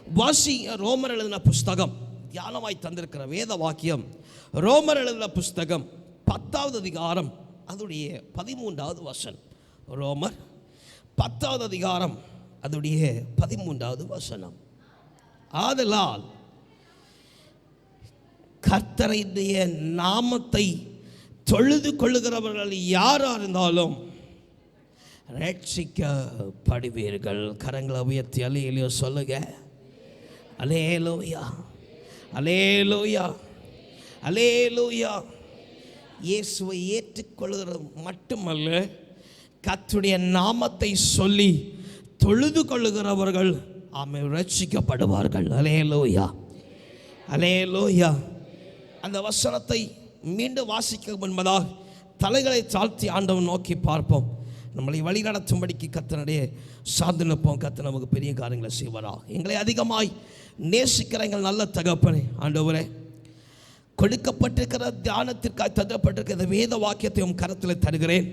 வாசி. ரோமர் எழுதின புஸ்தகம் தியானமாய் தந்திருக்கிற வேத வாக்கியம் ரோமர் எழுதின புஸ்தகம் 10வது அதிகாரம் அதோடைய 13வது வசனம். ரோமர் 10வது அதிகாரம் அதோடைய 13வது வசனம். ஆதலால் கர்த்தருடைய நாமத்தை தொழுது கொள்ளுகிறவர்கள் யாராக இருந்தாலும் ரட்சிக்கப்படுவீர்கள். கரங்களை உயர்த்தி அல்லேலூயா சொல்லுங்க. அல்லேலூயா, அல்லேலூயா, அல்லேலூயா. இயேசுவை ஏற்றுக்கொள்கிறது மட்டுமல்ல, கர்த்தருடைய நாமத்தை சொல்லி தொழுது கொள்ளுகிறவர்கள் ரட்சிக்கப்படுவார்கள். அல்லேலூயா, அல்லேலூயா. அந்த வசனத்தை மீண்டும் வாசிக்க முன்பதாக தலைகளை தாழ்த்தி ஆண்டவன் நோக்கி பார்ப்போம். நம்மளை வழி நடத்தும்படிக்கு கர்த்தனுடைய சார்ந்து நிற்போம். கர்த்தர் நமக்கு பெரிய காரியங்களை செய்வாரா. எங்களை அதிகமாய் நேசிக்கிற எங்கள் நல்ல தகப்பனே, ஆண்டவரே, கொடுக்கப்பட்டிருக்கிற தியானத்திற்காக தரப்பட்டிருக்கிற வேத வாக்கியத்தை உம் கரத்தில் தருகிறேன்.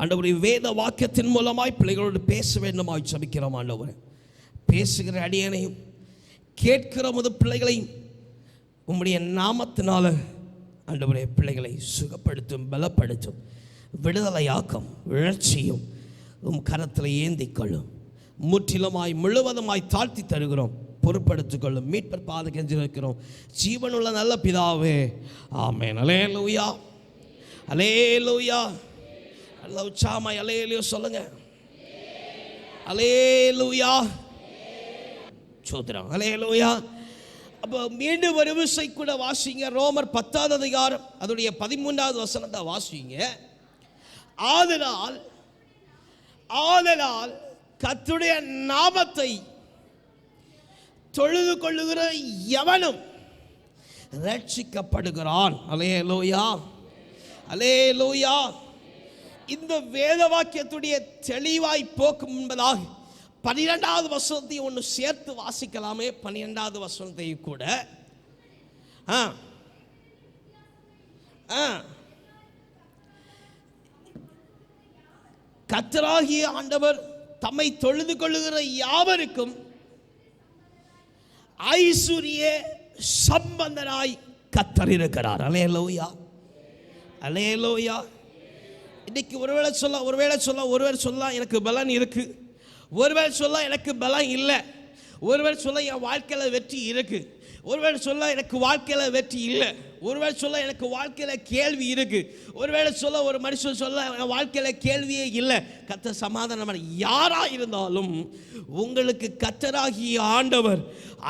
ஆண்டவரே, வேத வாக்கியத்தின் மூலமாய் பிள்ளைகளோடு பேச வேண்டுமாய் ஜெபிக்கிறோம். ஆண்டவரே, பேசுகிற அடியனையும் கேட்கிற முது பிள்ளைகளையும் உம்முடைய நாமத்தினால ஆண்டவரே பிள்ளைகளை சுகப்படுத்தும், பலப்படுத்தும், விடுதலையாக்கும், இழச்சியும் உம் கரத்தில் ஏந்திக்கொள்ளும். முற்றிலுமாய் முழுவதுமாய் தாழ்த்தி தருகிறோம். பொறுப்படுத்திக் கொள்ளும். மீட்பர் பாத கெஞ்சிருக்கிறோம் ஜீவனுள்ள நல்ல பிதாவே, ஆமென். அல்லேலூயா, அல்லேலூயா. நல்ல உற்சாகமாய் அல்லேலூயா சொல்லுங்க. அல்லேலூயா, சோதரம், அல்லேலூயா. அப்போ மீண்டும் ஒரு விசை கூட வாசிங்க. ரோமர் 10வது அதிகாரம் அதோடைய 13வது வசனத்தை வாசிங்க. ஆதலால் கர்த்தருடைய நாமத்தை தொழுது கொள்ளுகிற எவனும் ரட்சிக்கப்படுகிறான். அல்லேலூயா, அல்லேலூயா. இந்த வேத வாக்கியத்துடைய தெளிவாய் போக்கும் என்பதாக 12வது வசனத்தை ஒன்று சேர்த்து வாசிக்கலாமே. 12வது வசனத்தை கூட கர்த்தராகிய ஆண்டவர் தம்மை தொழுது கொள்ளுகிற யாவருக்கும் ஐசுரிய சம்பந்தனாய் கர்த்தர் இருக்கிறார். அல்லேலூயா, அல்லேலூயா. இன்னைக்கு ஒருவேளை சொல்லலாம் எனக்கு பலன் இருக்கு, ஒருவேளை சொல்ல எனக்கு பலம் இல்லை, ஒருவேளை சொல்ல என் வாழ்க்கையில் வெற்றி இருக்கு, ஒருவேளை சொல்ல எனக்கு வாழ்க்கையில் வெற்றி இல்லை, ஒருவேளை சொல்ல எனக்கு வாழ்க்கையில் கேள்வி இருக்கு, ஒருவேளை சொல்ல ஒரு மனுஷன் சொல்ல என் வாழ்க்கையில் கேள்வியே இல்லை. கர்த்தர் சமாதானம். யாராக இருந்தாலும் உங்களுக்கு கர்த்தராகிய ஆண்டவர்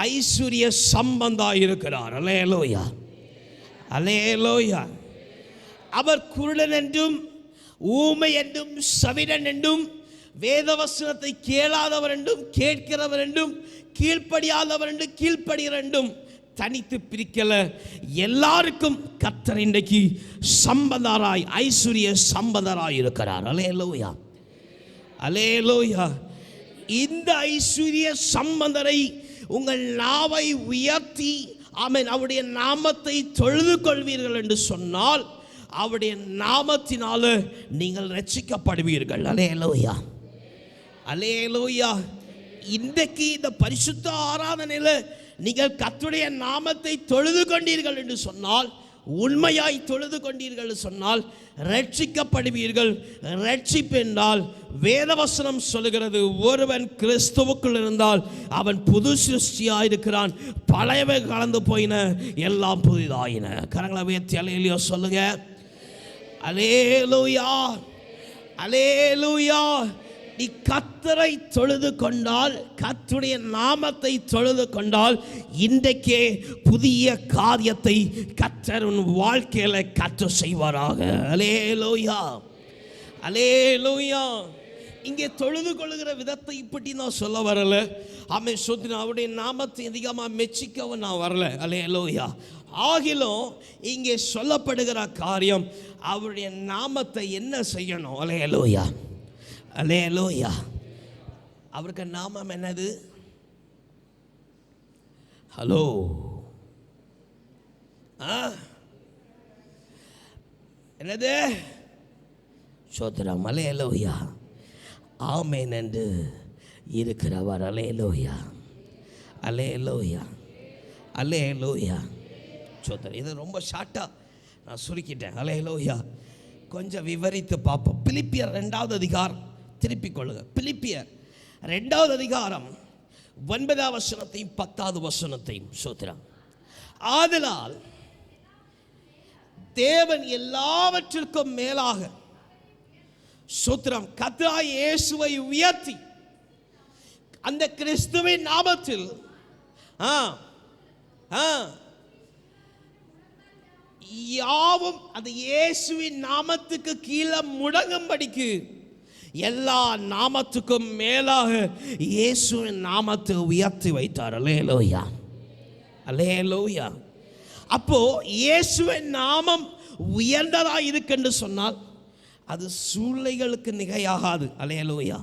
ஐஸ்வர்ய சம்பந்தம் இருக்கிறார். அல்லேலூயா, அல்லேலூயா. அவர் குருடன் என்றும் ஊமை என்றும் சவிடன் என்றும் வேதவசனத்தை கேளாதவர் என்றும் கேட்கிறவர் என்றும் கீழ்ப்படியாதவர் என்றும் கீழ்ப்படுகிற என்றும் தனித்து பிரிக்கல. எல்லாருக்கும் கர்த்தர் இன்றைக்கு சம்பந்தராய் ஐஸ்வர்ய சம்பந்தராய் இருக்கிறார். அல்லேலூயா, அல்லேலூயா. இந்த ஐஸ்வர்ய சம்பந்தரை உங்கள் நாவை உயர்த்தி ஆமென் அவருடைய நாமத்தை தொழுது கொள்வீர்கள் என்று சொன்னால் அவருடைய நாமத்தினால நீங்கள் ரட்சிக்கப்படுவீர்கள். அல்லேலூயா, அல்லேலூயா. இன்றைக்கு இந்த பரிசுத்த ஆராதனையில் நீங்கள் கர்த்தருடைய நாமத்தை தொழுது கொண்டீர்கள் என்று சொன்னால், உண்மையாய் தொழுது கொண்டீர்கள் என்று சொன்னால் ரட்சிக்கப்படுவீர்கள். ரட்சிப்பு என்றால் வேதவசனம் சொல்லுகிறது, ஒருவன் கிறிஸ்துவுக்குள் இருந்தால் அவன் புது சிருஷ்டியாக இருக்கிறான், பழையவை கலந்து போயின, எல்லாம் புதிதாயின. கரங்களை உயர்த்தி அல்லேலூயா சொல்லுங்க. அல்லேலூயா, அல்லேலூயா. நீ கர்த்தரை தொழுது கொண்டால், கர்த்தருடைய நாமத்தை தொழுது கொண்டால், இன்றைக்கே புதிய காரியத்தை கர்த்தர் உன் வாழ்க்கையில் கற்று செய்வாராக. அல்லேலூயா, அல்லேலூயா. இங்கே தொழுது கொள்ளுகிற விதத்தை இப்படி நான் சொல்ல வரல. ஆமென். சொத்தின அவருடைய நாமத்தை அதிகமாக மெச்சிக்கவும் நான் வரல. அல்லேலூயா. ஆகிலும் இங்கே சொல்லப்படுகிற காரியம் அவருடைய நாமத்தை என்ன செய்யணும். அல்லேலூயா, அல்லேலூயா. அவருக்கு நாமம் என்னது? ஹலோ, என்னது? சோதரம். அல்லேலூயா, ஆமென் என்று இருக்கிறவர். அல்லேலூயா, அல்லேலூயா, அல்லேலூயா. சோதனை இது ரொம்ப ஷார்ட்டாக நான் சுருக்கிட்டேன். அல்லேலூயா. கொஞ்சம் விவரித்து பார்ப்போம். பிலிப்பியர் 2வது அதிகாரம் திருப்பிக் கொள்ளுங்க. பிலிப்பியர் 2வது அதிகாரம் 9வது வசனத்தையும் 10வது வசனத்தையும். சோத்திரம். ஆதலால் தேவன் எல்லாவற்றிற்கும் மேலாக சோத்திரம் கர்த்தராகிய இயேசுவை உயர்த்தி அந்த கிறிஸ்துவின் நாமத்தில் யாவும் அந்த இயேசுவின் நாமத்துக்கு கீழே முடங்கும்படிக்கு எல்லா நாமத்துக்கும் மேலாக இயேசுவின் நாமத்தை உயர்த்தி வைத்தார். அல்லேலூயா, அல்லேலூயா. அப்போ இயேசுவின் நாமம் உயர்ந்ததா இருக்குன்னு சொன்னால் அது சூழ்நிலைகளுக்கு நிகையாகாது. அல்லேலூயா.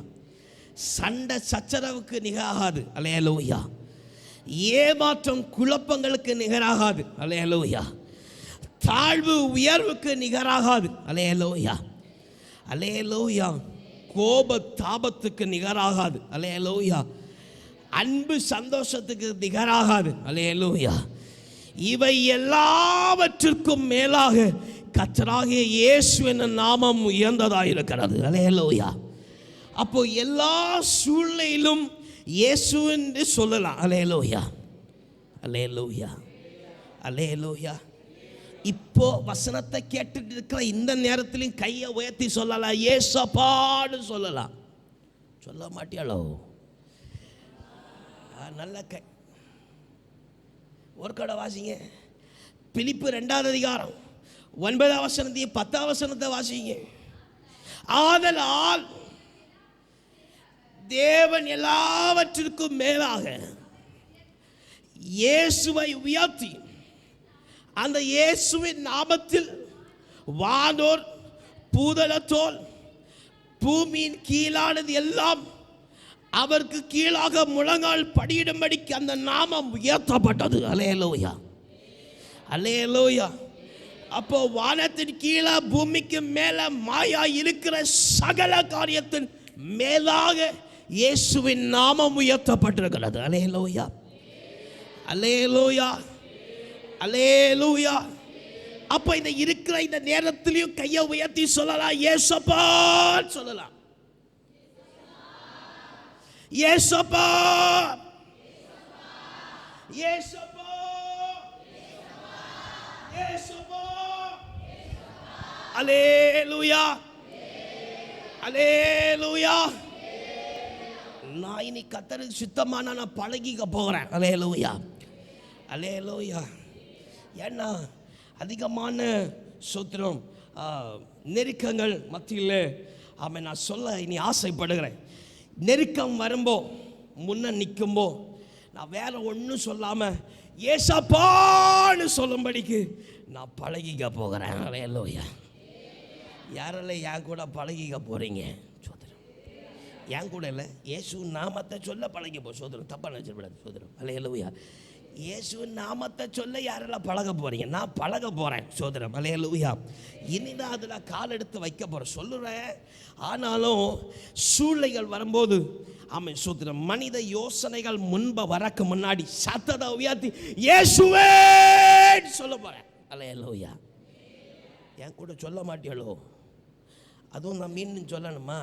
சண்டை சச்சரவுக்கு நிகராகாது. அல்லேலூயா. ஏமாற்றம் குழப்பங்களுக்கு நிகராகாது. அல்லேலூயா. தாழ்வு உயர்வுக்கு நிகராகாது. அல்லேலூயா, அல்லேலூயா. கோப தாபத்துக்கு நிகராகாது. அல்லேலூயா. அன்பு சந்தோஷத்துக்கு நிகராகாது. அல்லேலூயா. இவை எல்லாவற்றிற்கும் மேலாக கர்த்தராகிய இயேசுவின் நாமம் உயர்ந்ததாயிருக்கிறது. அல்லேலூயா. அப்போ எல்லா சூழ்நிலையிலும் இயேசு என்று சொல்லலாம். அல்லேலூயா, அல்லேலூயா, அல்லேலூயா. இப்போ வசனத்தை கேட்டுட்டு இருக்கிற இந்த நேரத்திலையும் கையை உயர்த்தி சொல்லலாம், ஏசப்பான்னு சொல்லலாம். சொல்ல மாட்டியாளோ? நல்ல கை ஒரு கடை வாசிங்க. பிலிப்பு 2வது அதிகாரம் 9வது வசனத்தையும் 10வது வசனத்தை வாசிங்க. ஆதலால் தேவன் எல்லாவற்றிற்கும் மேலாக இயேசுவை உயர்த்தி அந்த இயேசுவின் நாமத்தில் வானோர் பூதலத்தோல் பூமியின் கீழானது எல்லாம் அவருக்கு கீழாக முழங்கால் படியிடும்படிக்கு அந்த நாமம் உயர்த்தப்பட்டது. அல்லேலூயா, அல்லேலூயா. அப்போ வானத்தின் கீழே பூமிக்கு மேல மாயா இருக்கிற சகல காரியத்தின் மேலாக இயேசுவின் நாமம் உயர்த்தப்பட்டிருக்கிறது. அல்லேலூயா, அல்லேலூயா, அல்லேலூயா. அப்ப இந்த இருக்கிற இந்த நேரத்திலையும் கையை உயர்த்தி சொல்லலாம், இயேசப்பா சொல்லலாம். இயேசப்பா, இயேசப்பா, இயேசப்பா. அல்லேலூயா, அல்லேலூயா. நான் இனி கர்த்தருக்கு சித்தமா நான் பழகிக்க போகிறேன். அல்லேலூயா, அல்லேலூயா. ஏன்னா அதிகமான சோத்திரம் நெருக்கங்கள் மத்தியில் நான் சொல்ல இனி ஆசைப்படுகிறேன். நெருக்கம் வரும்போ முன்ன நிற்கும்போ நான் வேற ஒன்றும் சொல்லாமல் ஏசப்பான்னு சொல்லும்படிக்கு நான் பழகிக்க போகிறேன். அல்லேலூயா. யாரெல்லாம் என் கூட பழகிக்க போகிறீங்க? சோதரம் என் கூட இல்லை, இயேசு நாமத்தை சொல்ல பழகிப்போ. சோதரம் தப்பாக நினச்சிடக்கூடாது. சோதரம் அல்லேலூயா. இயேசு நாமத்தை சொல்ல யாரெல்லாம் பழக போகிறீங்க? நான் பழக போகிறேன். சோதரம் அல்லேலூயா. இனிதான் அதில் கால் எடுத்து வைக்க போகிறேன் சொல்லுறேன். ஆனாலும் சூழ்நிலைகள் வரும்போது ஆமாம் சோதரம் மனித யோசனைகள் முன்பு வரக்கு முன்னாடி சத்தத்தை உயர்த்தி இயேசுவே சொல்ல போகிறேன். அல்லேலூயா. என் கூட சொல்ல மாட்டியாளோ? அதுவும் நான் மீண்டும் சொல்லணுமா?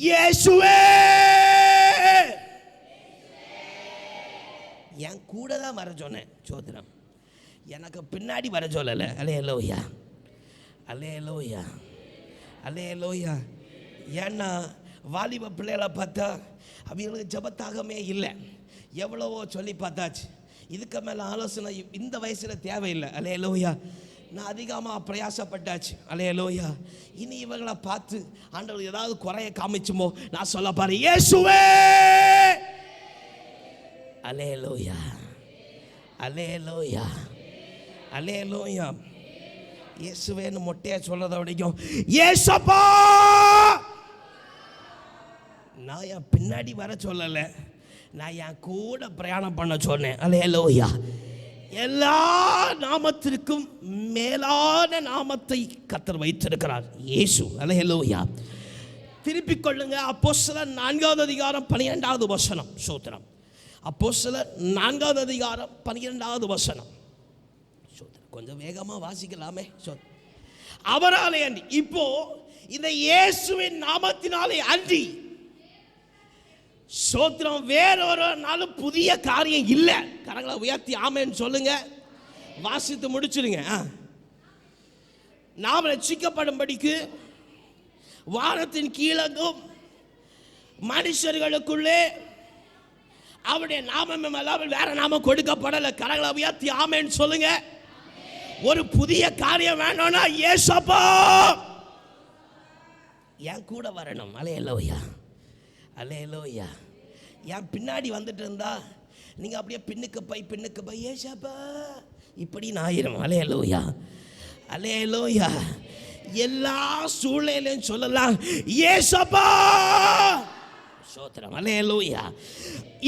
இயேசுவே. என் கூட தான் வர சொன்னேன். சோதரம் எனக்கு பின்னாடி வர சொல்லலை. அல்லேலூயா, அல்லேலூயா, அல்லேலூயா. ஏன்னா வாலிப பிள்ளைகளை பார்த்தா அவங்களுக்கு ஜபத்தாகமே இல்லை. எவ்வளவோ சொல்லி பார்த்தாச்சு. இதுக்கு மேலே ஆலோசனை இந்த வயசில் தேவையில்லை. அல்லேலூயா. நான் அதிகமாக பிரயாசப்பட்டாச்சு. அல்லேலூயா. இனி இவங்களை பார்த்து ஆண்டவர் ஏதாவது குறைய காமிச்சுமோ நான் சொல்ல பாரு, இயேசுவே. அல்லேலூயா, அல்லேலூயா, அல்லேலூயா. இயேசுவேன்னு மொட்டையா சொல்றத வரைக்கும் இயேசப்பா. நான் என் பின்னாடி வர சொல்லலை, நான் என் கூட பிரயாணம் பண்ண சொன்னேன். அல்லேலூயா. எல்லா நாமத்திற்கும் மேலான நாமத்தை கர்த்தர் வைத்திருக்கிறார், இயேசு. அல்லேலூயா. திருப்பிக் கொள்ளுங்க. அப்போஸ்தலர் 4வது அதிகாரம் 12வது வசனம். சோத்திரம். அப்போஸ்தலர் 4வது அதிகாரம் 12வது வசனம். கொஞ்சம் வேகமாக வாசிக்கலாமே. அவராலே அன்றி, இப்போ இந்த இயேசுவின் நாமத்தினாலே அன்றி சோத்திரம் வேறொரு நாளும் புதிய காரியம் இல்லை. கரங்களை உயர்த்தி ஆமென்னு சொல்லுங்க. வாசித்து முடிச்சிருங்க. நாம் ரட்சிக்கப்படும்படிக்கு வானத்தின் கீழங்கும் மனுஷர்களுக்குள்ளே அவருடைய நாமம் அல்லாமல் வேற நாமம் கொடுக்கப்படலை. கரங்களை உயர்த்தி ஆமென்னு சொல்லுங்க. ஒரு புதிய காரியம் வேணும்னா இயேசப்பா என் கூட வரணும். அல்லேலூயா, அல்லேலூயா. என் பின்னாடி வந்துட்டு இருந்தா நீங்க அப்படியே பின்னுக்கு போய் ஏசப்பா இப்படின்னு ஆயிரும். அல்லேலூயா, அல்லேலூயா. எல்லா சூழ்நிலையும் சொல்லலாம் ஏசப்பா சோத்திரம். அல்லேலூயா.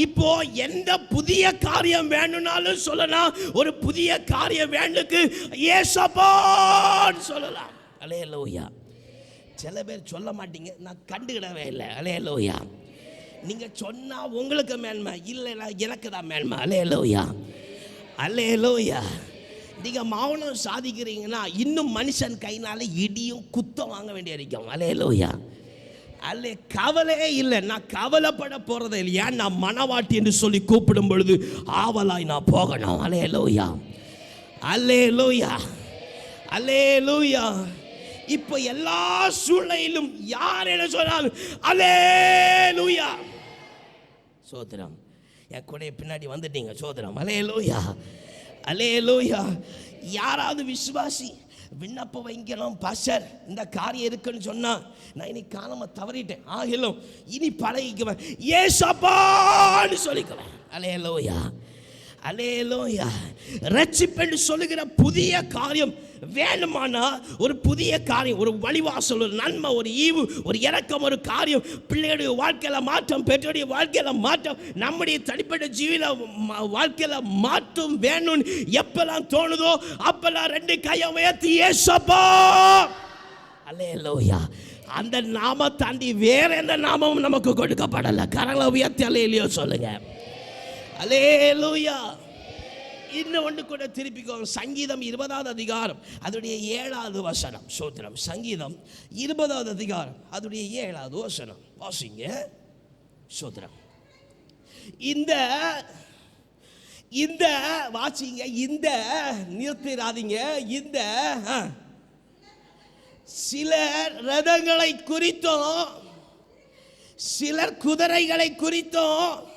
இப்போ எந்த புதிய காரியம் வேணும்னாலும் சொல்லலாம். ஒரு புதிய காரியம் வேண்டுக்கு ஏசப்பான்னு சொல்லலாம். அல்லேலூயா. சில பேர் சொல்ல மாட்டீங்க, நான் கண்டுக்கிடவே இல்லை. அல்லேலூயா. நீங்க சொன்னா உங்களுக்கு மேன்மை இல்லை, எனக்கு தான் மேன்மை. அல்லேலூயா, அல்லேலூயா. நீங்க மௌனம் சாதிக்கிறீங்கன்னா இன்னும் மனுஷன் கைனால இடியும் குத்தம் வாங்க வேண்டிய இருக்கும். அல்லேலூயா. அல்ல கவலையே இல்லை. நான் கவலைப்பட போறதே இல்லையா. நான் மனவாட்டி என்று சொல்லி கூப்பிடும் பொழுது ஆவலாய் நான் போகணும். அல்லேலூயா, அல்லேலூயா, அல்லேலூயா. இப்போ எல்லா சூழ்நிலையிலும் யார் என்ன சொன்னாலும் அல்லேலூயா சோதரம். என் கூட பின்னாடி வந்துட்டீங்க சோதரம். அல்லேலூயா, அல்லேலூயா. யாராவது விசுவாசி விண்ணப்பம் வைக்கணும் பாஸ்டர் இந்த காரியம் இருக்குன்னு சொன்னா நான் இனி காலமா தவறிட்டேன் ஆகிலும் இனி பழகிக்குவேன் ஏசப்பான்னு சொல்லிக்குவேன். அல்லேலூயா, அல்லேலூயா. ரட்சிப்பென்று சொல்லுகிற புதிய காரியம் வேணுமானா ஒரு புதிய காரியம், ஒரு வழிவாசல், ஒரு நன்மை, ஒரு ஈவு, ஒரு இரக்கம், ஒரு காரியம் பிள்ளைகளுடைய வாழ்க்கையில மாற்றம், பெற்றோருடைய வாழ்க்கையில மாற்றம், நம்முடைய தனிப்பட்ட ஜீவில வாழ்க்கையில மாற்றம் வேணும்னு எப்பெல்லாம் தோணுதோ அப்பெல்லாம் ரெண்டு கையை உயர்த்தி ஏசப்பா அல்லேலூயா. அந்த நாம தாண்டி வேற எந்த நாமமும் நமக்கு கொடுக்கப்படல. கரங்களை உயர்த்தி அல்லேலூயா சொல்லுங்க. அல்லேலூயா. இன்னும் ஒன்று கூட திருப்பிக்கோங்க. சங்கீதம் 20வது அதிகாரம் அதோடைய 7வது வசனம். சோத்திரம். சங்கீதம் 20வது அதிகாரம் அதோடைய 7வது வசனம் வாசிங்க. சோத்திரம். இந்த வாசிங்க. இந்த நிறுத்திராதீங்க. இந்த சிலர் ரதங்களை குறித்தும் சிலர் குதிரைகளை குறித்தும்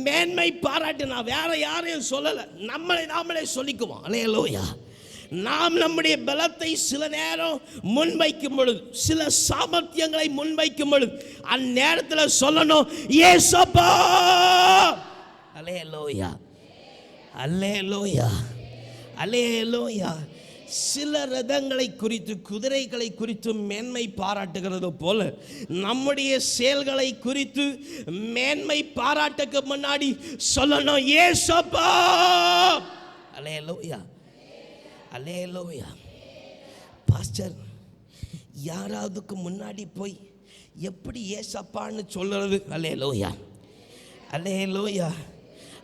மேன்மை பாராட்டு. நான் வேற யாரையும் சொல்லலை, நாமளே சொல்லிக்குவோம். அல்லேலூயா. நாம் நம்முடைய பலத்தை சில நேரம் முன்வைக்கும் பொழுது, சில சாமர்த்தியங்களை முன்வைக்கும் பொழுது அந்நேரத்தில் சொல்லணும் ஏசப்பா. அல்லேலூயா, அல்லேலூயா, அல்லேலூயா. சில ரதங்களை குறித்து குதிரைகளை குறித்து மேன்மை பாராட்டுகிறது போல நம்முடைய செயல்களை குறித்து மேன்மை பாராட்டுக்கு முன்னாடி சொல்லணும் ஏசப்பா. அல்லேலூயா, அல்லேலூயா. பாஸ்டர் யாராவதுக்கு முன்னாடி போய் எப்படி ஏசப்பான்னு சொல்றது? அல்லேலூயா, அல்லேலூயா.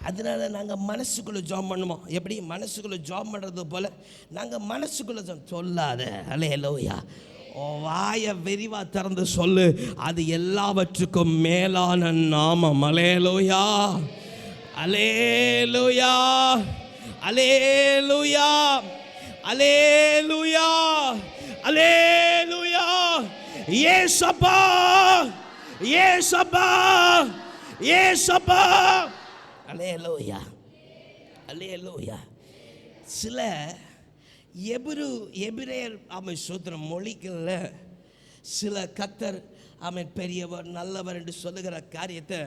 அதனால நாங்கள் மனசுக்குள்ளே ஜாம் பண்ணுவோம். எப்படி மனசுக்குள்ளே ஜாம் பண்ணுறது போல் நாங்கள் மனசுக்குள்ளே சொல்லாத. அல்லேலூயா. வாயை விரிவாக திறந்து சொல்லு, அது எல்லாவற்றுக்கும் மேலான நாமம். அல்லேலூயா, அல்லேலூயா, அல்லேலூயா, அல்லேலூயா, அல்லேலூயா. ஏசப்பா, ஏசப்பா, ஏசப்பா. அல்லேலூயா, அல்லேலூயா. சில எபிரேயர் சூத்திரம் மொழிகளில் சில கர்த்தர் பெரியவர் நல்லவர் என்று சொல்லுகிற காரியத்தை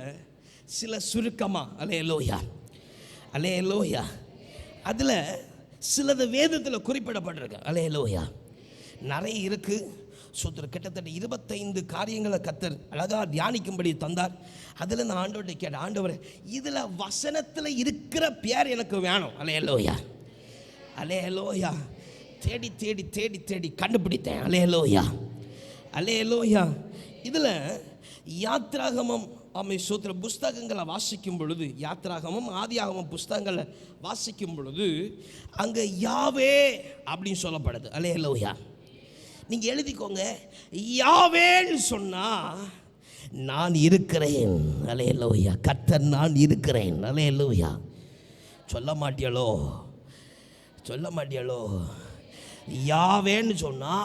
சில சுருக்கமாக அல்லேலூயா, அல்லேலூயா. அதில் சிலது வேதத்தில் குறிப்பிடப்பட்டிருக்கு. அல்லேலூயா. நிறைய இருக்குது. கிட்டத்தட்ட 25 காரியங்களை கர்த்தர் அழகாக தியானிக்கும்படி தந்தார். அதில் நான் ஆண்டவர்கிட்ட கேட்டேன், ஆண்டவரே இதில் வசனத்தில் இருக்கிற பேர் எனக்கு வேணும். அல்லேலூயா, அல்லேலூயா. தேடி தேடி தேடி தேடி கண்டுபிடித்தேன். அல்லேலூயா, அல்லேலூயா. இதில் யாத்ராகமம் ஆமை சோத்திர புஸ்தகங்களை வாசிக்கும் பொழுது, யாத்திராகமும் ஆதியாகமும் புஸ்தகங்களை வாசிக்கும் பொழுது அங்கே யாவே அப்படின்னு சொல்லப்படுது. அல்லேலூயா. நீங்கள் எழுதிக்கோங்க, யாவேன்னு சொன்னால் நான் இருக்கிறேன். அல்லேலூயா. கர்த்தர் நான் இருக்கிறேன். அல்லேலூயா. சொல்ல மாட்டியாளோ? சொல்ல மாட்டியாளோ? யாவேன்னு சொன்னா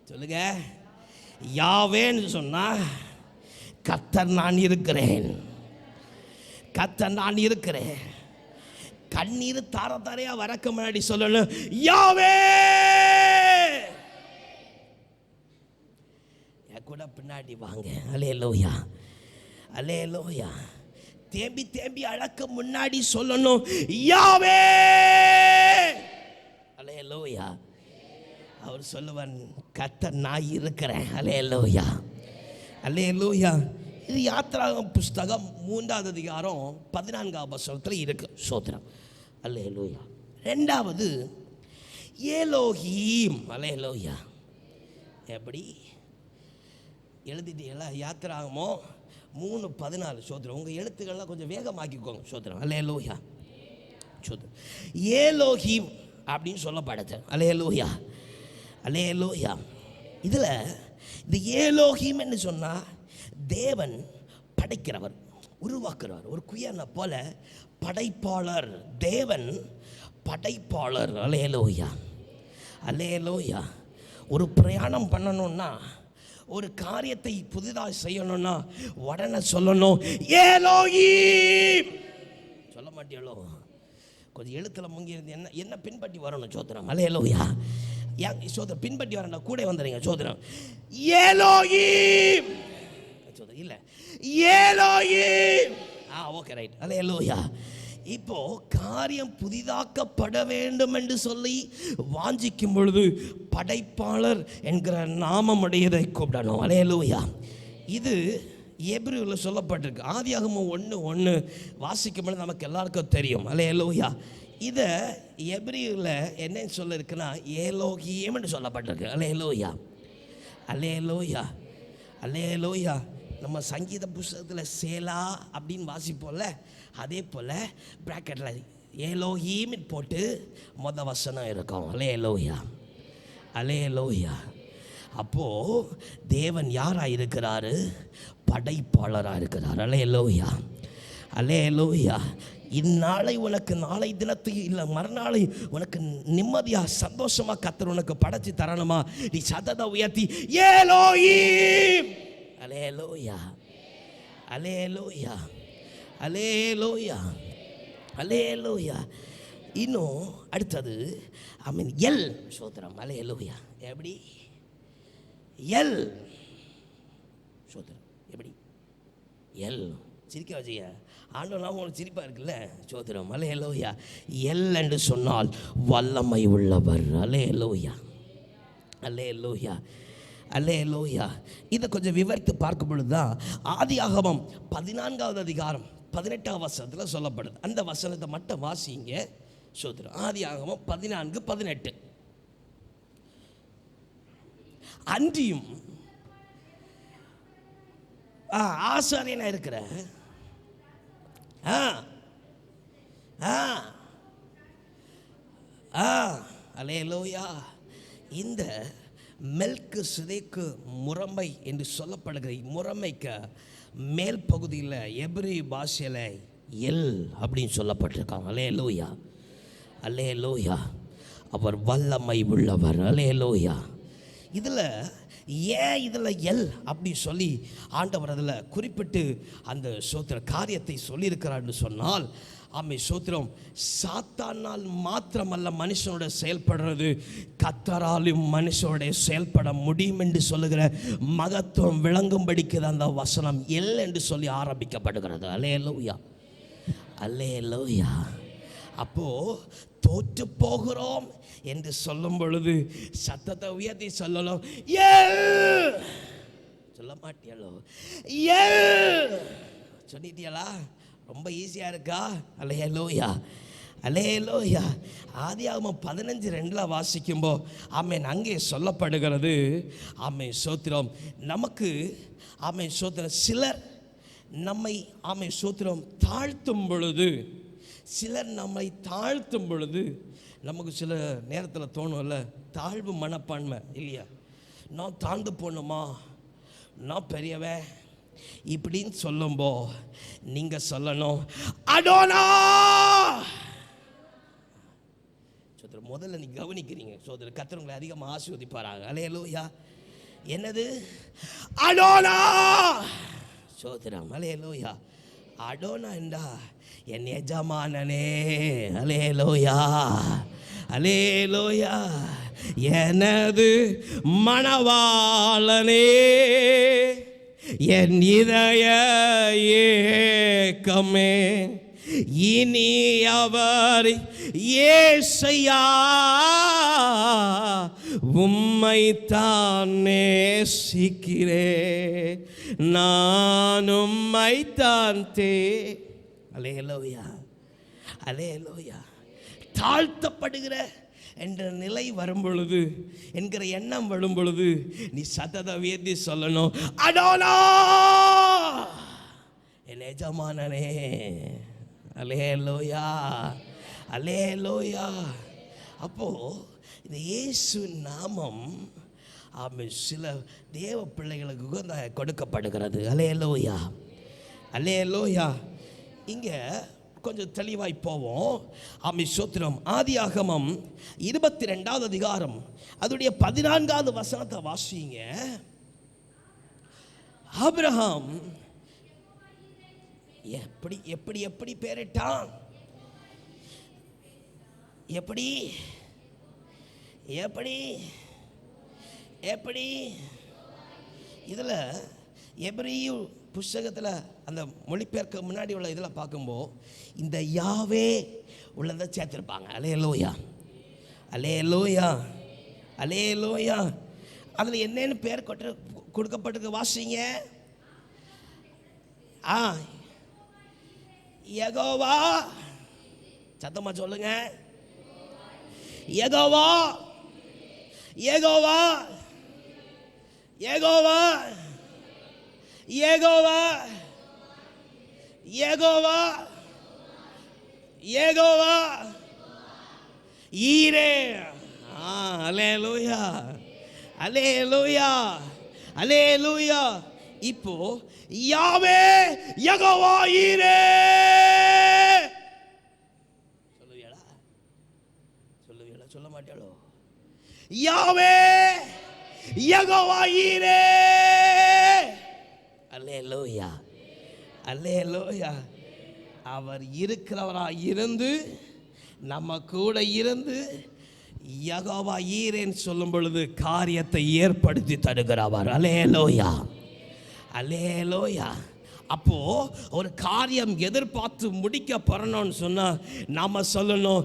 சொல்லுங்க, யாவேன்னு சொன்னா கர்த்தர் நான் இருக்கிறேன். கர்த்தர் நான் இருக்கிறேன். கண்ணீர் தார தாரையா வரக்க முன்னாடி சொல்லணும், யாவே. கூட பின்னாடி வாங்க. அல்லேலூயா. அல்லேலூயா. தேம்பி தேம்பி அழக்க முன்னாடி சொல்லணும், யாவே. அல்லேலூயா. அவர் சொல்லுவான், கர்த்தர் நான் இருக்கிறேன். அல்லேலூயா. அல்லேலூயா. இது யாத்திராகம புஸ்தகம் 3வது அதிகாரம் 14வது வசனத்தில் இருக்கு. சோத்திரம். அல்லேலூயா. 2வது ஏலோஹீம். அல்லேலூயா. எப்படி எழுதிட்டீங்களா? யாத்திராகமோ 3:14. சோத்திரம். உங்கள் எழுத்துக்கள்லாம் கொஞ்சம் வேகமாக்கிக்கோங்க. சோத்திரம். அல்லேலூயா. சோத்திரம். ஏலோஹீம் அப்படின்னு சொல்லப்படுது. அல்லேலூயா. அல்லேலூயா. இதில் இந்த ஏலோஹீம்னு சொன்னால் தேவன் படைக்கிறவர், உருவாக்குறவர். ஒரு குயனை போல படைப்பாளர். தேவன் படைப்பாளர். அல்லேலூயா. அல்லேலூயா. ஒரு பிரயாணம் பண்ணணும்னா, ஒரு காரியத்தை புதிதாக செய்யணும்னா உடனே சொல்லணும், ஏலோஹீம். சொல்ல மாட்டியோ? கொஞ்சம் எழுத்துல முங்கி இருந்து என்ன என்ன பின்பற்றி வரணும். சோத்திரம். அல்லேலூயா. சோத்திரம். பின்பற்றி வரணும். கூட வந்துடுங்க. சோத்திரம். ஏலோஹீம். சோத்திரம். இல்லை, ஏலோஹீம். Okay, right. அல்லேலூயா. இப்போ காரியம் புதிதாக்கப்பட வேண்டும் என்று சொல்லி வாஞ்சிக்கும் பொழுது படைப்பாளர் என்கிற நாமமுடையதை கூப்பிடணும். அல்லேலூயா. இது எபிரேயர்ல சொல்லப்பட்டிருக்கு. ஆதியாகமம் 1:1 வாசிக்கும் பொழுது நமக்கு எல்லாருக்கும் தெரியும். அல்லேலூயா. இதை எபிரேயர்ல என்ன சொல்ல இருக்குன்னா, ஏலோஹீம் என்று சொல்லப்பட்டிருக்கு. அல்லேலூயா. அல்லேலூயா. அல்லேலூயா. நம்ம சங்கீத புஸ்தகத்தில் சேலா அப்படின்னு வாசிப்போம்ல, அதே போல் ப்ராக்கெட்டில் ஏலோஹீம் போட்டு வசனம் இருக்கும். அல்லேலூயா. அல்லேலூயா. அப்போது தேவன் யாராக இருக்கிறாரு? படைப்பாளராக இருக்கிறார். அல்லேலூயா. அல்லேலூயா. இந்நாளை உனக்கு நாளை தினத்துக்கு இல்லை மறுநாளை உனக்கு நிம்மதியாக சந்தோஷமாக கர்த்தர் உனக்கு படைச்சி தரணுமா? நீ சத்தத்தை உயர்த்தி ஏலோஹீம். அல்லேலூயா. அல்லேலூயா. அல்லேலூயா. அல்லேலூயா. இன்னும் அடுத்தது எல். சோத்திரம். அல்லேலூயா. எப்படி? எல். சோத்திரம். எப்படி? எல். சிரிக்க வச்சிய ஆண்டவனா உங்களுக்கு சிரிப்பாக இருக்குல்ல. சோத்திரம். அல்லேலூயா. எல் என்று சொன்னால் வல்லமை உள்ளவர். அல்லேலூயா. அல்லேலூயா. அல்லேலூயா. இதை கொஞ்சம் விவரித்து பார்க்கும் பொழுது தான் ஆதியாகமம் 14வது அதிகாரம் 18வது வசனத்தில் சொல்லப்படுது. அந்த வசனத்தை மட்டும் வாசிங்க. சோத்திரம். ஆதியாகமம் 14:18. அன்றியும் ஆசாரியனா இருக்கிற அல்லேலூயா. இந்த மெல்கிசேதேக்கு முறைமை என்று சொல்லப்படுகிற முறைமைக்கு மேல் பகுதியில் எபிரேய பாஷையில் எல் அப்படின்னு சொல்லப்பட்டிருக்காங்க. அல்லேலூயா. அல்லேலூயா. அவர் வல்லமை உள்ளவர். அல்லேலூயா. இதில் ஏன் இதில் எல் அப்படி சொல்லி ஆண்டவர் அதில் குறிப்பிட்டு அந்த சோத்திர காரியத்தை சொல்லியிருக்கிறார்னு சொன்னால், ஆமை சோத்திரம், சாத்தானால் மாத்திரமல்ல மனுஷனோட செயல்படுறது, கர்த்தராலும் மனுஷனோட செயல்பட முடியும் என்று சொல்லுகிற மகத்துவம் விளங்கும்படிக்கு அந்த வசனம் எல் என்று சொல்லி ஆரம்பிக்கப்படுகிறது. அல்லேலூயா. அல்லேலூயா. அப்போ தோற்று போகிறோம் என்று சொல்லும் பொழுது சத்தத்தை உயர்த்தி சொல்லலாம், எல். சொல்ல மாட்டியாலோ? எல் சொல்லிட்டியலா? ரொம்ப ஈஸியாக இருக்கா? அல்லேலூயா. அல்லேலூயா. ஆதியாகமம் 15:2 வாசிக்கும்போ ஆமென் அங்கே சொல்லப்படுகிறது. ஆமென் சோத்திரம். நமக்கு ஆமென் சோத்திரம் சிலர் நம்மை ஆமை சோத்திரம் தாழ்த்தும் பொழுது, சிலர் நம்மை தாழ்த்தும் பொழுது நமக்கு சில நேரத்தில் தோணும்ல, தாழ்வு மனப்பான்மை இல்லையா? நான் தாழ்ந்து போகணுமா, நான் பெரியவன் இப்படின்னு சொல்லும்போ நீங்கள் சொல்லணும், அடோனா. சோதரர் முதல்ல நீ கவனிக்கிறீங்க சோதரர், கர்த்தர் உங்களை அதிகமாக ஆசீர்வதிப்பாராங்க. அல்லேலூயா. என்னது அடோனா? சோதரம் அல்லேலூயா. அடோனா என்றா என் எஜமானனே. அல்லேலூயா, அல்லேலூயா. எனது மணவாளனே, என் இதய ஏக்கமே, இனி அவர் ஏசையா உம்மைத்தான் நேசிக்கிறேன், நான் உம்மைத்தான் அல்லேலூயா, அல்லேலூயா. தாழ்த்தப்படுகிற என்ற நிலை வரும் பொழுது, என்கிற எண்ணம் வரும் பொழுது, நீ சத்தத்தை உயர்த்தி சொல்லணும், அடோனா என் எஜமானனே. அல்லேலூயா, அல்லேலூயா. அப்போ இந்த இயேசு நாமம் சில தேவ பிள்ளைகளுக்கு கொடுக்கப்படுகிறது. அல்லேலூயா, அல்லேலூயா. இங்கே கொஞ்சம் தெளிவாய் போவோம். சோத்திரம். ஆதியாகமம் 22வது அதிகாரம் அதனுடைய 14வது வசனத்தை வாசிங்க. ஆபிரகாம் எப்படி எப்படி எப்படி பேரிட்டான்? எப்படி எப்படி எப்படி இதில் எபிரேய புஸ்தகத்தில் அந்த மொழிபெயர்க்க முன்னாடி உள்ள இதில் பார்க்கும்போது இந்த யாவே உள்ளதை சேர்த்துருப்பாங்க. அல்லேலூயா, அல்லேலூயா, அல்லேலூயா. அதில் என்னென்னு பேர் கொடுக்கப்பட்டிருக்கு வாசிங்க. யெகோவா, சத்தமா சொல்லுங்க, யெகோவா, யெகோவா, யெகோவா, யெகோவா, யெகோவா, யெகோவா ஈரே. அல்லேலூயா, அல்லேலூயா, அல்லேலூயா. இப்போ யாவே யெகோவா ஈரே. சொல்லுவீங்களா? சொல்லுவீங்களா? சொல்ல மாட்டாளோ? யாவே யெகோவா ஈரே. அல்லேலூயா, அல்லேலூயா. அவர் இருக்கிறவராக இருந்து நம்ம கூட இருந்து யெகோவா ஈரேன்னு சொல்லும் பொழுது காரியத்தை ஏற்படுத்தி தருகிறவர். அல்லேலூயா, அல்லேலூயா. அப்போ ஒரு காரியம் எதிர்பார்த்து முடிக்கப்படணும்னு சொன்னா நாம சொல்லணும்,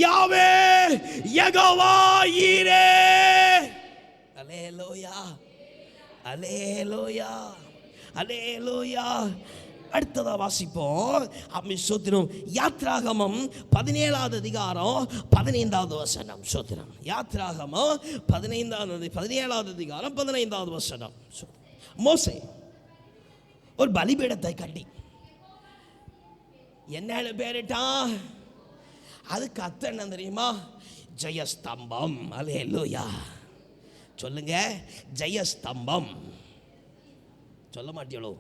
யாவே யெகோவா ஈரே. அல்லேலூயா, அல்லேலூயா, அல்லேலூயா. அடுத்ததா வாசிப்போம். சோத்திரம். யாத்ராகமம் 17வது அதிகாரம் 15வது வசனம். சோத்திரம். யாத்ராகமம் 17வது அதிகாரம் 15வது வசனம். மோசே ஒரு பலிபீடத்தை கட்டி என்னன்னு பேரிட்டான்? அதுக்கு அர்த்தம் என்ன தெரியுமா? ஜெயஸ்தம்பம். அல்லேலூயா. சொல்லுங்க, ஜெயஸ்தம்பம். சொல்ல மாட்டீங்களோ?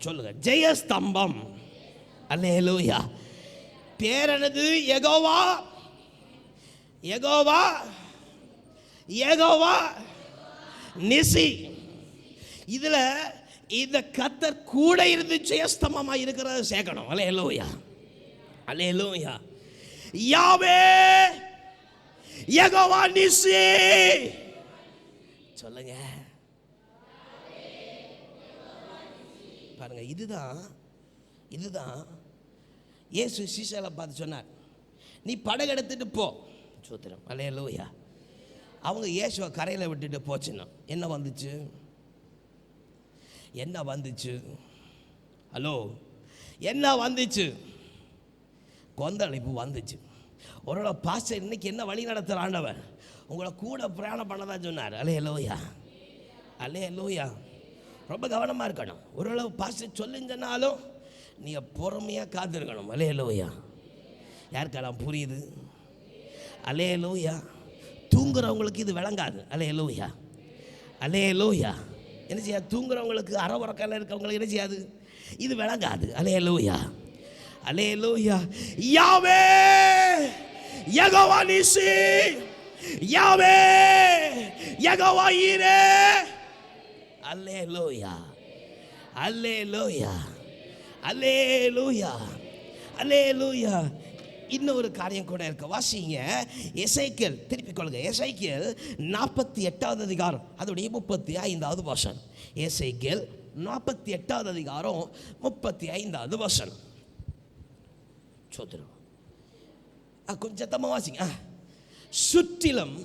சொல்லுங்க, ஜெயஸ்தம்பம். அல்லேலூயா. பேரனது யெகோவா, யெகோவா, யெகோவா நிசி. இதுல இந்த கர்த்தர் கூட இருந்து ஜெயஸ்தம்பமா இருக்கிறத சேர்க்கணும். அல்லேலூயா, அல்லேலூயா. யாவே யெகோவா நிசி. சொல்லுங்க பாருங்க. இதுதான் இயேசு சீஷாலை பார்த்து சொன்னார், நீ படகு எடுத்துட்டு போ. சூத்திரம். அல்லேலூயா. அவங்க இயேசுவை கரையில் விட்டுட்டு போச்சுன்னா என்ன வந்துச்சு? என்ன வந்துச்சு? ஹலோ, என்ன வந்துச்சு? கொந்தளிப்பு வந்துச்சு. ஒரு பாஸ்டர் இன்னைக்கு என்ன வழி நடத்துகிற ஆண்டவர் உங்களை கூட பிரயாணம் பண்ணதான் சொன்னார். அல்லேலூயா, அல்லேலூயா. ரொம்ப கவனமாக இருக்கணும். ஓரளவு பாஸ்டர் சொல்லுங்கன்னாலும் நீங்கள் பொறுமையாக காத்திருக்கணும். அல்லேலூயா. யாருக்கெல்லாம் புரியுது? அல்லேலூயா. தூங்குறவங்களுக்கு இது விளங்காது. அல்லேலூயா. அல்லேலூயா. என்ன செய்யாது? தூங்குறவங்களுக்கு அறவுறக்கெல்லாம் இருக்கவங்களுக்கு என்ன செய்யாது? இது விளங்காது. அல்லேலூயா. அல்லேலூயா. யாவே யெகோவா நிசி, யாவே யெகோவா ஈரே. அல்லேலூயா. அல்லேலூயா. அல்லேலூயா. அல்லேலூயா. இன்னொரு காரியம் கூட இருக்க. வாசிங்க எசேக்கியேல், திருப்பிக் கொள்ளுங்க. எசேக்கியேல் 48வது அதிகாரம் அதோடைய 35வது வசனம். எசேக்கியேல் 48வது அதிகாரம் 35வது வசனம். சோதரம் கொஞ்சம் சத்தமா வாசிங்க. சுற்றிலும்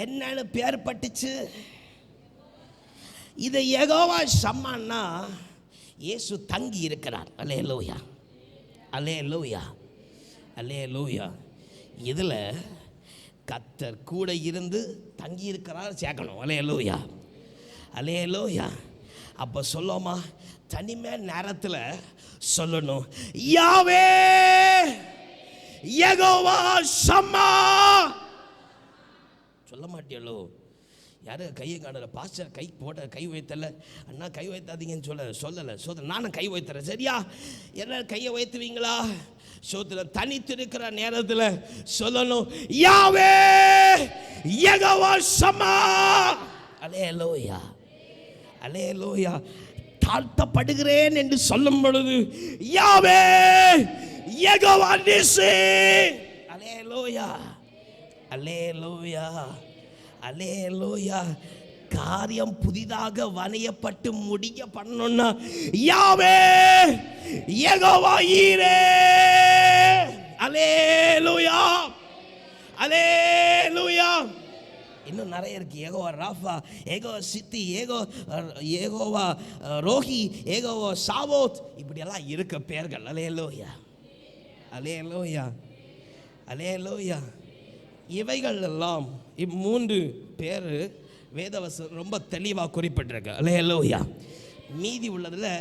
என்னன்னு பேர் பட்டுச்சு. இதை யெகோவா ஷம்மான்னா இயேசு தங்கி இருக்கிறார். அல்லேலூயா. அல்லேலூயா. அல்லேலூயா. இதில் கர்த்தர் கூட இருந்து தங்கி இருக்கிறார் சேர்க்கணும். அல்லேலூயா. அல்லேலூயா. அப்போ சொல்லோமா? தனிமை நேரத்தில் சொல்லணும், யாவே யெகோவா ஷம்மா. சொல்ல மாட்டியலோ? யாரும் கையை காணல. பாஸ்டர் கை போட்ட கை வைத்தல, அண்ணா கை வைத்தாதீங்கன்னு சொல்லலை. சோதரன் நானும் கை வைத்துறேன். சரியா? என்ன கையை வைத்துவீங்களா? சோதரன் தனித்து இருக்கிற நேரத்தில் சொல்லணும், யாவே யெகோவா ஷம்மா. அல்லேலூயா. அல்லேலூயா. தாழ்த்தப்படுகிறேன் என்று சொல்லும் பொழுது யாவே யெகோவா நிசி. அல்லேலூயா. அல்லேலூயா. அல்லேலூயா. காரியம் புதிதாக வணையப்பட்டு முடிய பண்ணணும்னா யாவே யெகோவா ஈரே. அல்லேலூயா. அல்லேலூயா. இன்னும் நிறைய இருக்கு. ஏகோவா ராஃபா, ஏகோவா சித்தி, ஏகோவா ரோஹி, ஏகோவா சாவோத், இப்படியெல்லாம் இருக்க பேர்கள். அல்லேலூயா. அல்லேலூயா. அல்லேலூயா. இவைகள் எல்லாம் இம்மூன்று பேர் வேதவசனம் ரொம்ப தெளிவாக குறிப்பிட்டிருக்கு. அல்லேலூயா. மீதி உள்ளதில்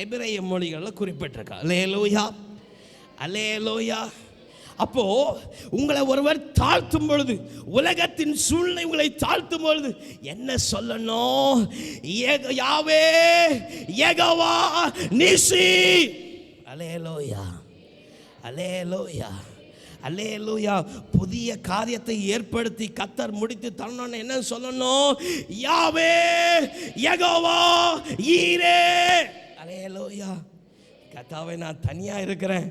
எபிரேய மொழிகளில் குறிப்பிட்டிருக்கு. அல்லேலூயா. அல்லேலூயா. அப்போ உங்களை ஒருவர் தாழ்த்தும் பொழுது, உலகத்தின் சூழ்நிலை உங்களை தாழ்த்தும் பொழுது என்ன சொல்லணும்? யாவே யெகோவா நிசி. அல்லேலூயா. அல்லேலூயா. அல்லேலூயா. புதிய காரியத்தை ஏற்படுத்தி கர்த்தர் முடித்து தரணும்னு என்ன சொல்லணும்? யாவே யெகோவா ஈரே. அல்லேலூயா. கர்த்தாவே நான் தனியா இருக்கிறேன்,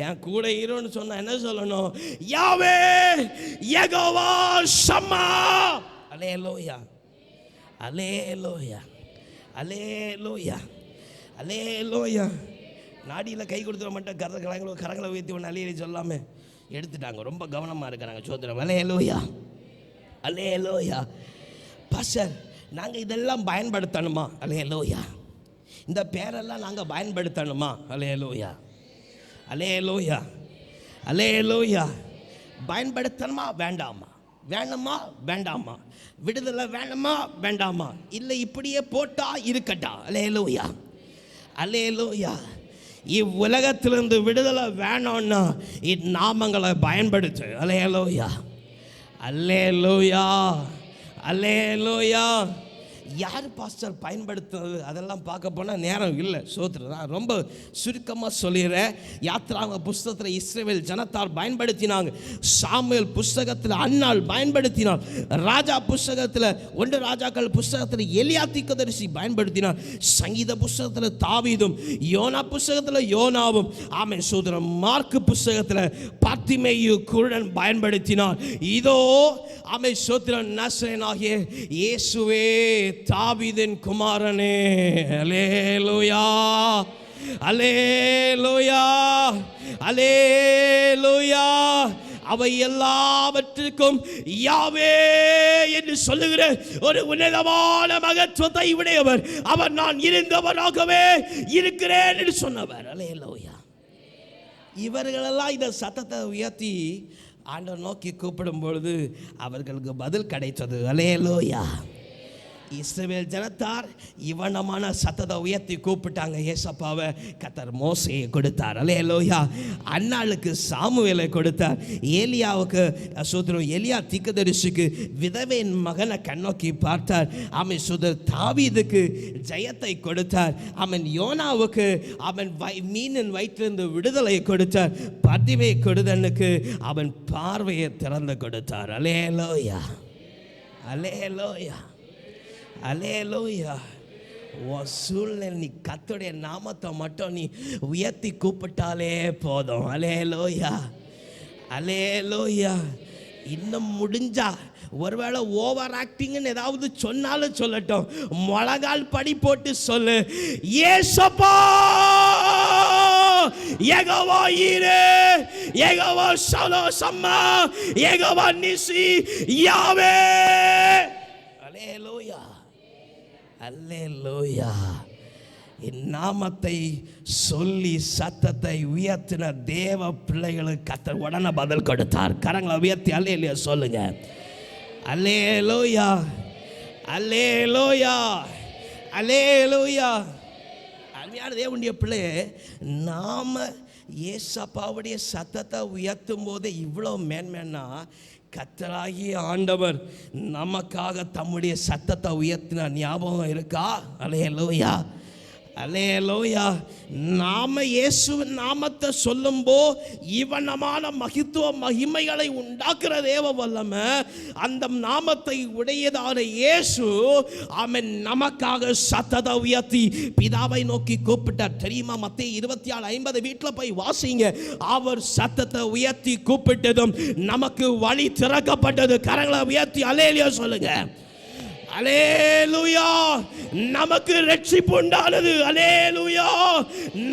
என் கூட இருன்னு சொன்னா என்ன சொல்லணும்? யாவே யெகோவா ஷம்மா. அல்லேலூயா. அல்லேலூயா. அல்லேலூயா. அல்லேலூயா. நாடியில் கை கொடுத்துட மாட்டேன், கரங்களை உயர்த்தி ஒன்று அலையில சொல்லாமல் எடுத்துட்டாங்க. ரொம்ப கவனமாக இருக்கிறாங்க. சோதரம். அல்லேலூயா. அல்லேலூயா. பாஸ்டர் நாங்கள் இதெல்லாம் பயன்படுத்தணுமா? அல்லேலூயா. இந்த பேரெல்லாம் நாங்கள் பயன்படுத்தணுமா? அல்லேலூயா. அல்லேலூயா. அல்லேலூயா. பயன்படுத்தணுமா வேண்டாமா? வேணுமா வேண்டாமா? விடுதலை வேணுமா வேண்டாமா? இல்லை இப்படியே போட்டா இருக்கட்டா? அல்லேலூயா. அல்லேலூயா. இவ்வுலகத்திலிருந்து விடுதலை வேணும்னா இந்நாமங்களை பயன்படுத்து. அல்லேலூயா. அல்லேலூயா. அல்லேலூயா. யார் பாஸ்டர் பயன்படுத்துறது அதெல்லாம் பார்க்க போனால் நேரம் இல்லை. சோத்திரம். நான் ரொம்ப சுருக்கமாக சொல்லிடுறேன். யாத்ராங்க புஸ்தகத்தில் இஸ்ரவேல் ஜனத்தார் பயன்படுத்தினாங்க. சாமுவேல் புஸ்தகத்தில் அன்னாள் பயன்படுத்தினார். ராஜா புஸ்தகத்தில் 1 ராஜாக்கள் புஸ்தகத்தில் எலியா தீர்க்கதரிசி பயன்படுத்தினார். சங்கீத புஸ்தகத்தில் தாவீதும், யோனா புஸ்தகத்தில் யோனாவும், ஆமே சோதரம் மார்க்கு புஸ்தகத்தில் பார்த்திமேயு குருடன் பயன்படுத்தினார். இதோ ஆமே சோத்திரம் நசரேயனாகிய இயேசுவே தாவீதின் குமாரனே. அல்லேலூயா. அல்லேலூயா. அல்லேலூயா. அவை எல்லாவற்றுக்கும் யாவே என்று சொல்லுகிற ஒரு உன்னதமான மகத்துவத்தை உடையவர் அவர். நான் இருந்தவராகவே இருக்கிறேன் என்று சொன்னவர். அல்லேலூயா. இவர்களெல்லாம் இந்த சத்தத்தை உயர்த்தி ஆண்டவர் நோக்கி கூப்பிடும் பொழுது அவர்களுக்கு பதில் கிடைத்தது. அல்லேலூயா. இஸ்ரவேல் ஜனத்தார் இவனமான சத்தத்தை உயர்த்தி கூப்பிட்டாங்க ஏசப்பாவை. கர்த்தர் மோசேயை கொடுத்தார். அல்லேலூயா. அன்னாளுக்கு சாமுவேலை கொடுத்தார். ஏலியாவுக்கு சோதரம் எலியா தீர்க்கதரிசிக்கு விதவையின் மகனை கண்ணோக்கி பார்த்தார். அவன் தாவீதுக்கு ஜெயத்தை கொடுத்தார். அவன் யோனாவுக்கு அவன் மீனின் வயிற்றிலிருந்து விடுதலை கொடுத்தார். பதிவை கொடுதனுக்கு அவன் பார்வையை திறந்து கொடுத்தார். அல்லேலூயா. அல்லேலூயா. அல்லேலூயா. உன் சூழ்நிலை நீ கர்த்தருடைய நாமத்தை மட்டும் நீ உயர்த்தி கூப்பிட்டாலே போதும். அல்லேலூயா. அல்லேலூயா. இன்னும் முடிஞ்சா ஒருவேளை ஓவர் ஆக்டிங்னு ஏதாவது சொன்னாலும் சொல்லட்டும், முழங்கால் படி போட்டு சொல்லு, ஏசப்பா யெகோவா ஈரே, யெகோவா ஷலோஷம்மா, யெகோவா நிசி, யாவே. அல்லேலூயா. அல்லேலூயா. இந்நாமத்தை சொல்லி சத்தத்தை உயர்த்தின தேவ பிள்ளைகளுக்கு கர்த்தர் உடனே பதில் கொடுத்தார். கரங்களை உயர்த்தி அல்லேலூயா சொல்லுங்க. அல்லேலூயா. அல்லேலூயா. அல்லேலூயா. அருமையான தேவனுடைய பிள்ளையே, நாம ஏசப்பாவுடைய சத்தத்தை உயர்த்தும் போதே இவ்வளோ மேன்மேன்னா, கர்த்தராகிய ஆண்டவர் நமக்காக தம்முடைய சத்தத்தை உயர்த்தின ஞாபகம் இருக்கா? அல்லேலூயா. அல்லேலூயா. நாம இயேசுவின் நாமத்தை சொல்லும்போ இவனமான மகித்துவ மகிமைகளை உண்டாக்குற தேவ வல்லமை அந்த நாமத்தை உடையதான இயேசு அவன் நமக்காக சத்தத்தை உயர்த்தி பிதாவை நோக்கி கூப்பிட்டார். தெரியுமா? மத்தேயு 26:50 வீட்டில் போய் வாசிங்க. அவர் சத்தத்தை உயர்த்தி கூப்பிட்டதும் நமக்கு வழி திறக்கப்பட்டது. கரங்களை உயர்த்தி அல்லேலூயா சொல்லுங்க. அல்லேலூயா. நமக்கு ரட்சிப்பு உண்டானது. அல்லேலூயா.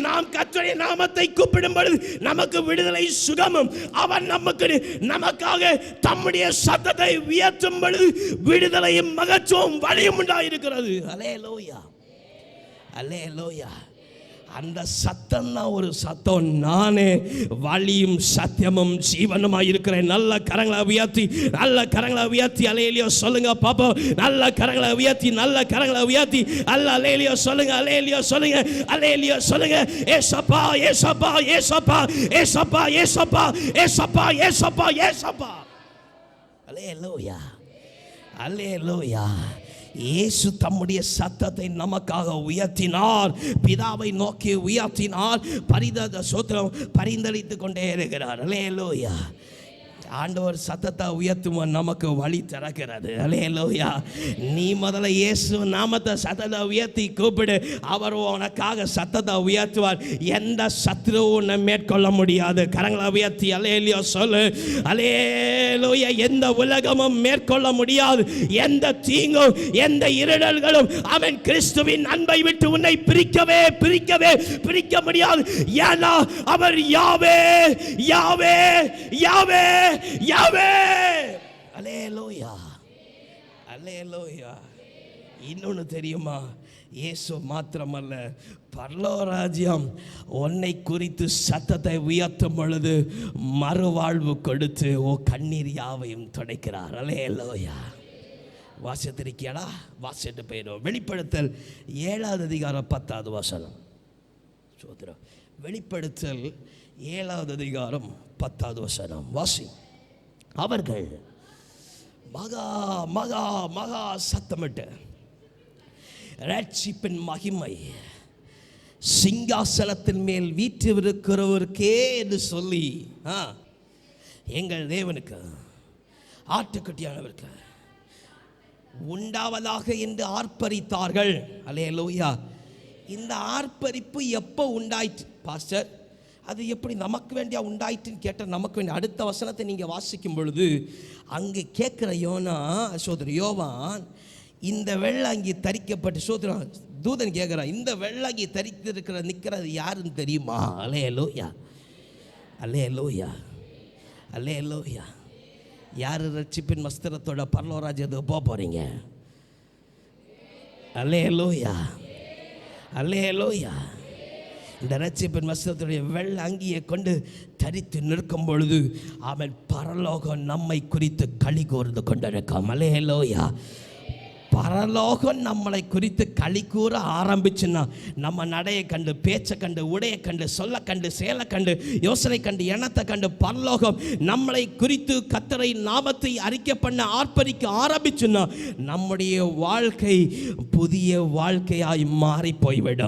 நாம் கர்த்தருடைய நாமத்தை கூப்பிடும் பொழுது நமக்கு விடுதலை சுகமும். அவன் நமக்காக தம்முடைய சத்தத்தை உயர்த்தும் பொழுது விடுதலையும் மகத்துவம் வழியும் உண்டாயிருக்கிறது. அல்லேலூயா. அல்லேலூயா. அந்த சத்தம் தான் ஒரு சத்தம். நானே வழியும் சத்தியமும் ஜீவனுமாய் இருக்கிறேன். நல்ல கரங்களை உயர்த்தி, நல்ல கரங்களை உயர்த்தி அல்லேலூயா சொல்லுங்க பாப்போம். நல்ல கரங்களை உயர்த்தி, நல்ல கரங்களை உயர்த்தி அல்லேலூயா சொல்லுங்க. அல்லேலூயா சொல்லுங்க. அல்லேலூயா சொல்லுங்க. ஏசப்பா, ஏசப்பா, ஏசப்பா, ஏசப்பா, ஏசப்பா, ஏசப்பா, ஏசப்பா, ஏசப்பா. அல்லேலூயா. அல்லேலூயா. இயேசு தம்முடைய சத்தத்தை நமக்காக உயர்த்தினார். பிதாவை நோக்கி உயர்த்தினார். பரிந்தளித்து கொண்டே இருக்கிறார். அல்லேலூயா. ஆண்டவர் சத்தத்தை உயர்த்துவோம், நமக்கு வழி திறக்கிறது. அல்லேலூயா. நீ முதல்ல இயேசு நாமத்தை சத்தத்தை உயர்த்தி கூப்பிடு. அவர் உனக்காக சத்தத்தை உயர்த்துவார். எந்த சத்ருவும் உன்னை மேற்கொள்ள முடியாது. கரங்களை உயர்த்தி அல்லேலூயா சொல்லு. அல்லேலூயா. எந்த உலகமும் மேற்கொள்ள முடியாது. எந்த தீங்கும் எந்த இருடல்களும் அவன் கிறிஸ்துவின் அன்பை விட்டு உன்னை பிரிக்கவே பிரிக்க முடியாது. ஏன்னா அவர் யாவே, யாவே, யாவே, யாவே. அல்லேலூயா. அல்லேலூயா. இன்னொன்று தெரியுமா? இயேசு மாத்திரமல்ல, பரலோராஜ்யம் உன்னை குறித்து சத்தத்தை உயர்த்தும் பொழுது மறுவாழ்வு கொடுத்து ஓ கண்ணீர் யாவையும் துடைக்கிறார். அல்லேலூயா. வாசித்திருக்கியாடா? வாசிட்டு போயிடும். வெளிப்படுத்தல் 7வது அதிகாரம் 10வது வசனம். சோதரம். வெளிப்படுத்தல் 7வது அதிகாரம் 10வது வசனம் வாசி. அவர்கள் மகா மகா மகா சத்தமிட்டு ரட்சிப்பின் மகிமை சிங்காசனத்தின் மேல் வீற்றிருக்கிறவருக்கே என்று சொல்லி எங்கள் தேவனுக்கு ஆட்டுக்குட்டியானவருக்கு உண்டாவதாக என்று ஆர்ப்பரித்தார்கள். அல்லேலூயா. இந்த ஆர்ப்பரிப்பு எப்போ உண்டாயிற்று பாஸ்டர்? அது எப்படி நமக்கு வேண்டியா உண்டாயிட்டுன்னு கேட்டால் நமக்கு வேண்டிய அடுத்த வசனத்தை நீங்கள் வாசிக்கும் பொழுது அங்கே கேட்குற யோவான் இந்த வெள்ளாங்கி தரிக்கப்பட்டு தூதன் கேட்குறான், இந்த வெள்ளாங்கி தரித்திருக்கிற நிற்கிறது யாருன்னு தெரியுமா? அல்லேலூயா. அல்லேலூயா. அல்லேலூயா. யார் ரட்சிப்பின் வஸ்திரத்தோட பரலோராஜ்யத்துக்கு போக போகிறீங்க? அல்லேலூயா. அல்லேலூயா. இந்த ரட்சிப்பின் வஸ்திரத்துடைய வெள்ளை அங்கியை கொண்டு தரித்து நிற்கும் பொழுது அவன் பரலோகம் நம்மை குறித்து களி கூர்ந்து கொண்டிருக்கும். அல்லேலூயா. பரலோகம் நம்மளை குறித்து களி கூற ஆரம்பிச்சுன்னா நம்ம நடையை கண்டு, பேச்சை கண்டு, உடையை கண்டு, சொல்ல கண்டு, செயலை கண்டு, யோசனை கண்டு, எண்ணத்தை கண்டு பரலோகம் நம்மளை குறித்து கர்த்தரை நாமத்தை அறிக்கை பண்ண ஆர்ப்பரிக்க ஆரம்பிச்சுன்னா நம்முடைய வாழ்க்கை புதிய வாழ்க்கையாய் மாறி போய்விடும்.